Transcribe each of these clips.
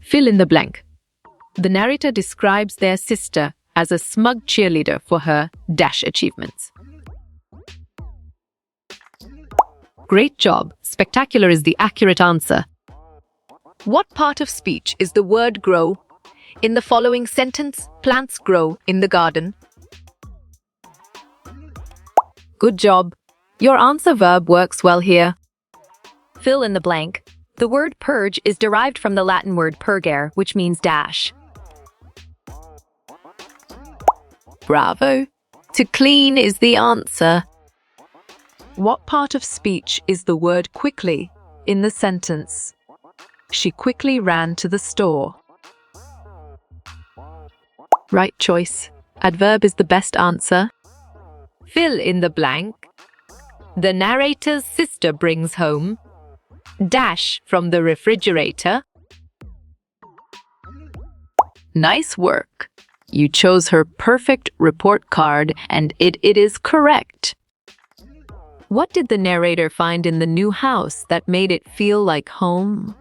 Fill in the blank. The narrator describes their sister as a smug cheerleader for her dash achievements. Great job. Spectacular is the accurate answer. What part of speech is the word grow? In the following sentence, plants grow in the garden. Good job. Your answer verb works well here. Fill in the blank. The word purge is derived from the Latin word purgare, which means dash. Bravo. To clean is the answer. What part of speech is the word quickly in the sentence? She quickly ran to the store. Right choice. Adverb is the best answer. Fill in the blank. The narrator's sister brings home dash from the refrigerator. Nice work. You chose her perfect report card and it is correct. What did the narrator find in the new house that made it feel like home?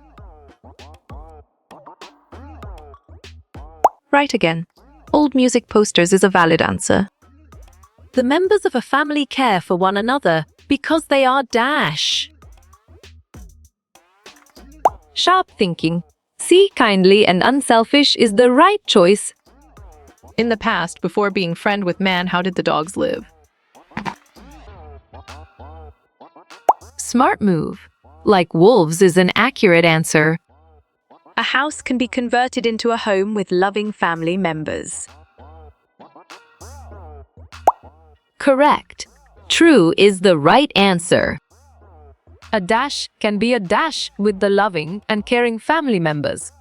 Right again. Old music posters is a valid answer. The members of a family care for one another because they are dash. Sharp thinking. See kindly and unselfish is the right choice. In the past, before being friend with man, how did the dogs live? Smart move. Like wolves is an accurate answer. A house can be converted into a home with loving family members. Correct. True is the right answer. A dash can be a dash with the loving and caring family members.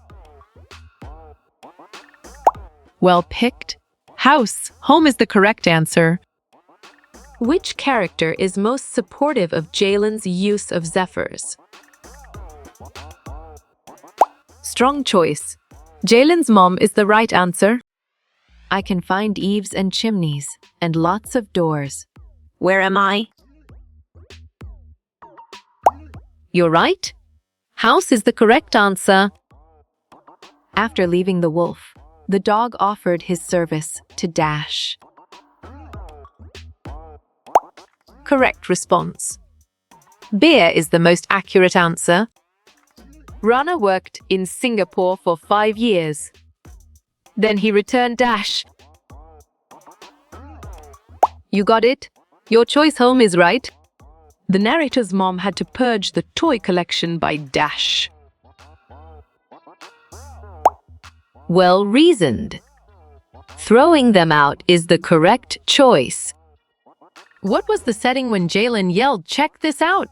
Well picked. House, home is the correct answer. Which character is most supportive of Jalen's use of Zephyrs? Strong choice. Jalen's mom is the right answer. I can find eaves and chimneys and lots of doors. Where am I? You're right. House is the correct answer. After leaving the wolf, the dog offered his service to Dash. Correct response. Beer is the most accurate answer. Rana worked in Singapore for 5 years. Then he returned Dash. You got it? Your choice home is right. The narrator's mom had to purge the toy collection by Dash. Well reasoned. Throwing them out is the correct choice. What was the setting when Jalen yelled, "Check this out"?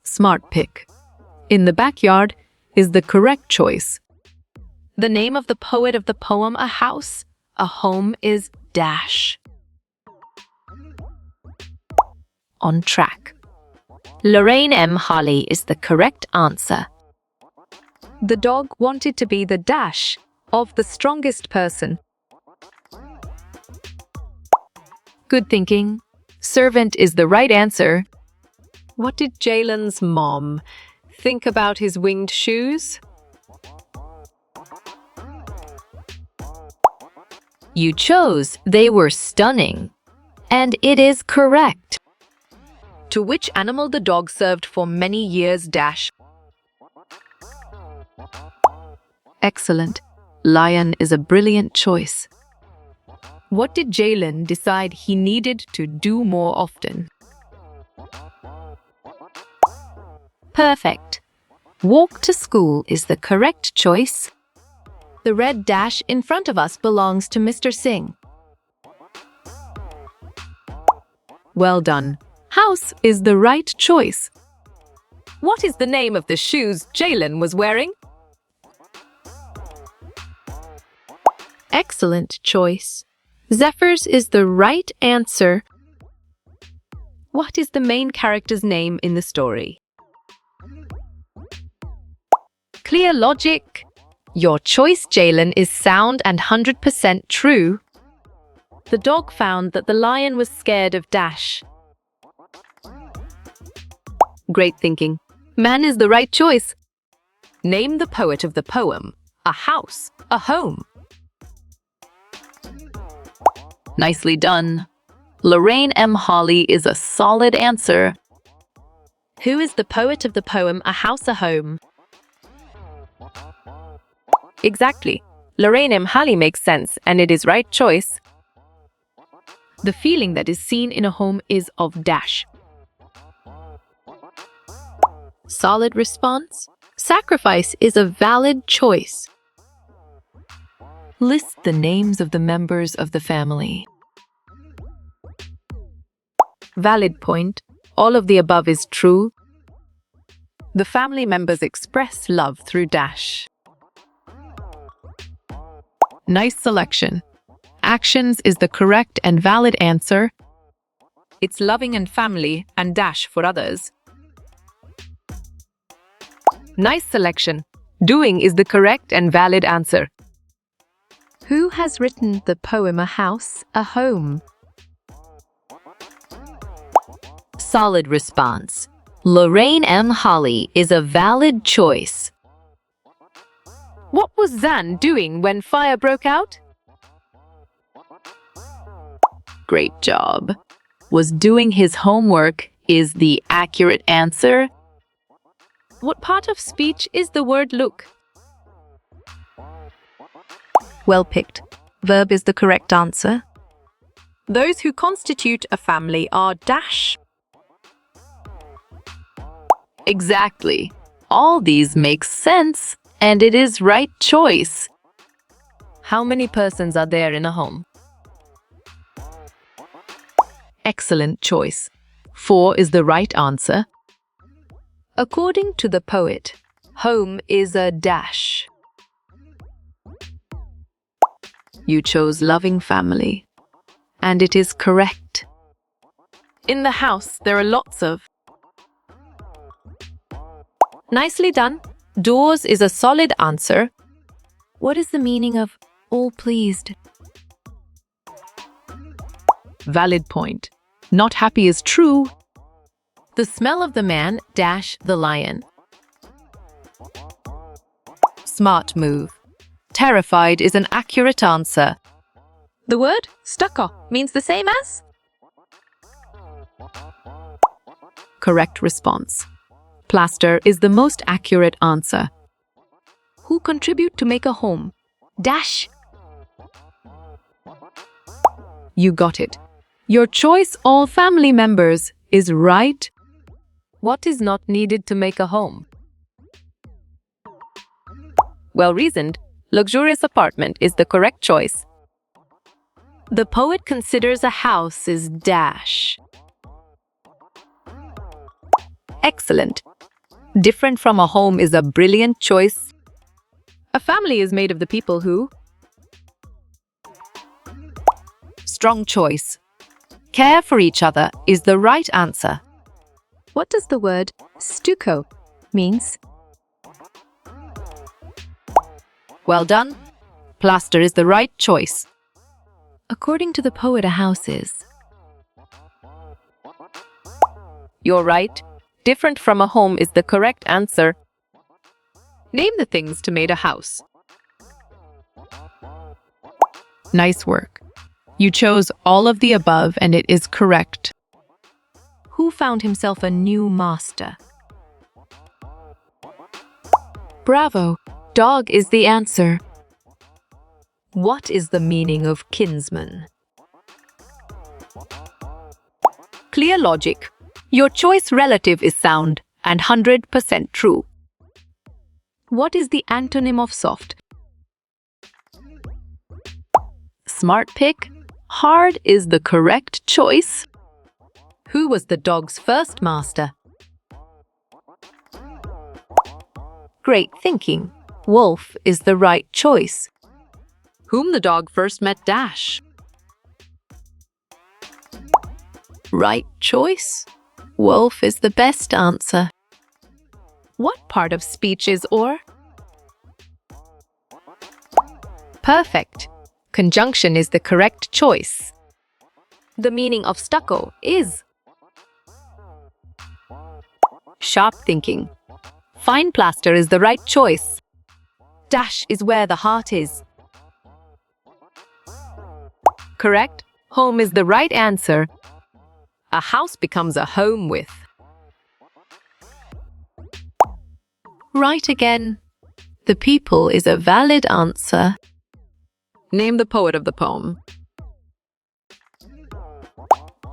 Smart pick. In the backyard is the correct choice. The name of the poet of the poem A House, a Home is Dash. On track. Lorraine M. Harley is the correct answer. The dog wanted to be the dash of the strongest person. Good thinking. Servant is the right answer. What did Jalen's mom think about his winged shoes? You chose. They were stunning. And it is correct. To which animal the dog served for many years Dash? Excellent. Lion is a brilliant choice. What did Jalen decide he needed to do more often? Perfect. Walk to school is the correct choice. The red dash in front of us belongs to Mr. Singh. Well done. House is the right choice. What is the name of the shoes Jalen was wearing? Excellent choice. Zephyrs is the right answer. What is the main character's name in the story? Clear logic. Your choice, Jalen, is sound and 100% true. The dog found that the lion was scared of Dash. Great thinking. Man is the right choice. Name the poet of the poem, A House, a Home. Nicely done. Lorraine M. Hawley is a solid answer. Who is the poet of the poem A House, a Home? Exactly. Lorraine M. Hawley makes sense, and it is right choice. The feeling that is seen in a home is of dash. Solid response. Sacrifice is a valid choice. List the names of the members of the family. Valid point. All of the above is true. The family members express love through dash. Nice selection. Actions is the correct and valid answer. It's loving and family and dash for others. Nice selection. Doing is the correct and valid answer. Who has written the poem A House, a Home? Solid response. Lorraine M. Hawley is a valid choice. What was Zan doing when fire broke out? Great job. Was doing his homework is the accurate answer. What part of speech is the word look? Well picked. Verb is the correct answer. Those who constitute a family are dash. Exactly. All these make sense, and it is right choice. How many persons are there in a home? Excellent choice. 4 is the right answer. According to the poet, home is a dash. You chose loving family, and it is correct. In the house, there are lots of. Nicely done. Doors is a solid answer. What is the meaning of all pleased? Valid point. Not happy is true. The smell of the man dash the lion. Smart move. Terrified is an accurate answer. The word stucco means the same as? Correct response. Plaster is the most accurate answer. Who contribute to make a home? Dash. You got it. Your choice, all family members, is right. What is not needed to make a home? Well reasoned. Luxurious apartment is the correct choice. The poet considers a house is dash. Excellent. Different from a home is a brilliant choice. A family is made of the people who. Strong choice. Care for each other is the right answer. What does the word stucco means? Well done. Plaster is the right choice. According to the poet, a house is. You're right. Different from a home is the correct answer. Name the things to make a house. Nice work. You chose all of the above and it is correct. Who found himself a new master? Bravo. Dog is the answer. What is the meaning of kinsman? Clear logic. Your choice relative is sound and 100% true. What is the antonym of soft? Smart pick. Hard is the correct choice. Who was the dog's first master? Great thinking. Wolf is the right choice. Whom the dog first met dash. Right choice. Wolf is the best answer. What part of speech is or? Perfect. Conjunction is the correct choice. The meaning of stucco is. Sharp thinking. Fine plaster is the right choice. Dash is where the heart is. Correct. Home is the right answer. A house becomes a home with. Right again. The people is a valid answer. Name the poet of the poem.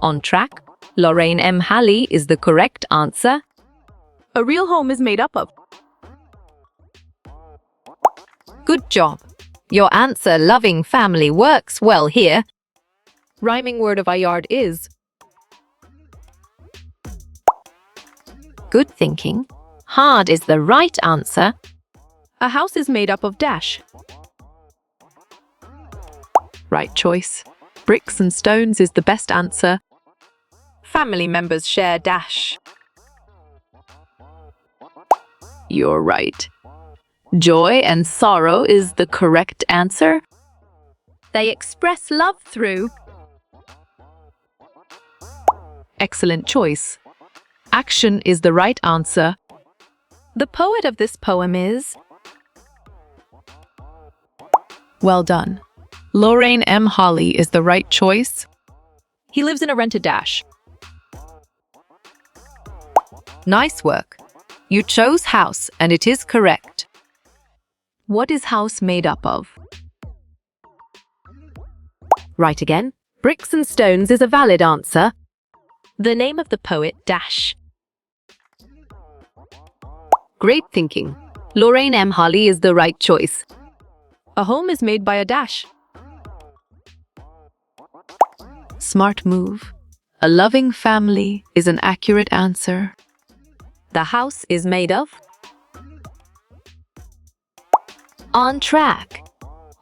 On track. Lorraine M. Halley is the correct answer. A real home is made up of. Good job. Your answer, loving family, works well here. Rhyming word of our yard is. Good thinking. Hard is the right answer. A house is made up of dash. Right choice. Bricks and stones is the best answer. Family members share dash. You're right. Joy and sorrow is the correct answer. They express love through. Excellent choice. Action is the right answer. The poet of this poem is. Well done. Lorraine M. Halley is the right choice. He lives in a rented dash. Nice work. You chose house, and it is correct. What is house made up of? Right again. Bricks and stones is a valid answer. The name of the poet, dash. Great thinking. Lorraine M. Halley is the right choice. A home is made by a dash. Smart move. A loving family is an accurate answer. The house is made of. On track.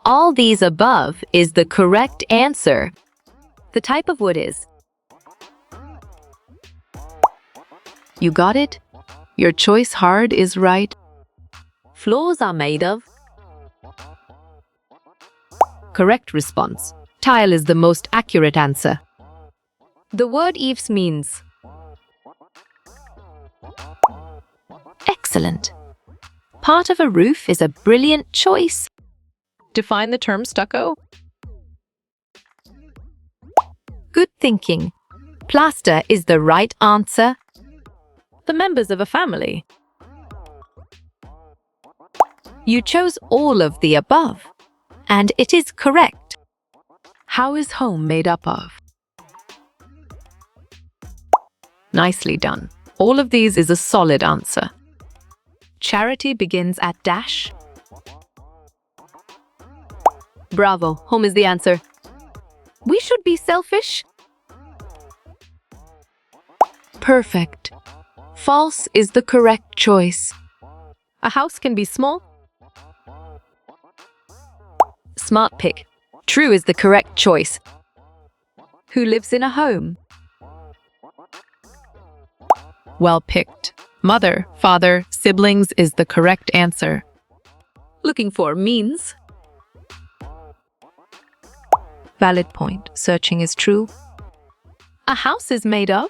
All these above is the correct answer. The type of wood is. You got it? Your choice hard is right. Floors are made of. Correct response. Tile is the most accurate answer. The word eaves means. Excellent. Part of a roof is a brilliant choice. Define the term stucco. Good thinking. Plaster is the right answer. The members of a family. You chose all of the above, and it is correct. How is home made up of? Nicely done. All of these is a solid answer. Charity begins at dash. Bravo, home is the answer. We should be selfish. Perfect. False is the correct choice. A house can be small. Smart pick. True is the correct choice. Who lives in a home? Well picked. Mother, father, siblings is the correct answer. Looking for means. Valid point. Searching is true. A house is made of.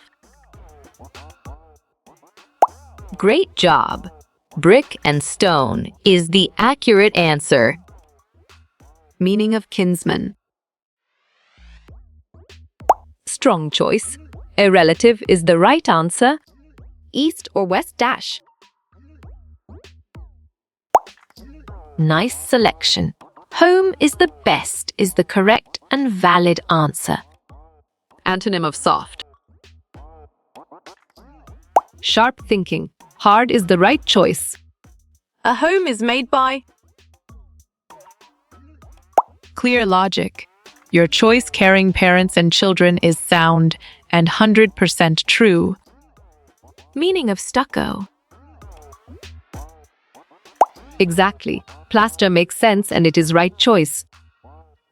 Great job. Brick and stone is the accurate answer. Meaning of kinsman. Strong choice. A relative is the right answer. East or west dash. Nice selection. Home is the best is the correct and valid answer. Antonym of soft. Sharp thinking. Hard is the right choice. A home is made by. Clear logic. Your choice caring parents and children is sound and 100% true. Meaning of stucco. Exactly. Plaster makes sense and it is right choice.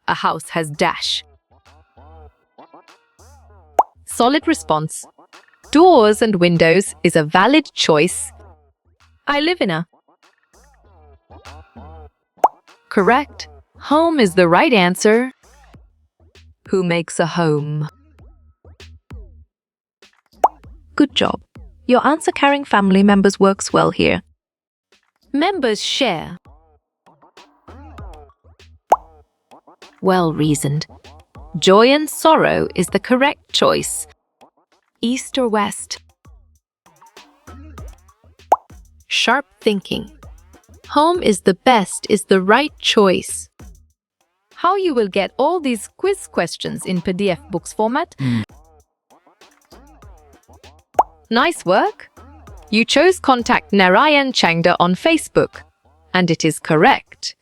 A house has dash. Solid response. Doors and windows is a valid choice. I live in a. Correct. Home is the right answer. Who makes a home? Good job. Your answer carrying family members works well here. Members share. Well reasoned. Joy and sorrow is the correct choice. East or west? Sharp thinking. Home is the best is the right choice. How you will get all these quiz questions in PDF books format? Nice work! You chose contact Narayan Changda on Facebook, and it is correct.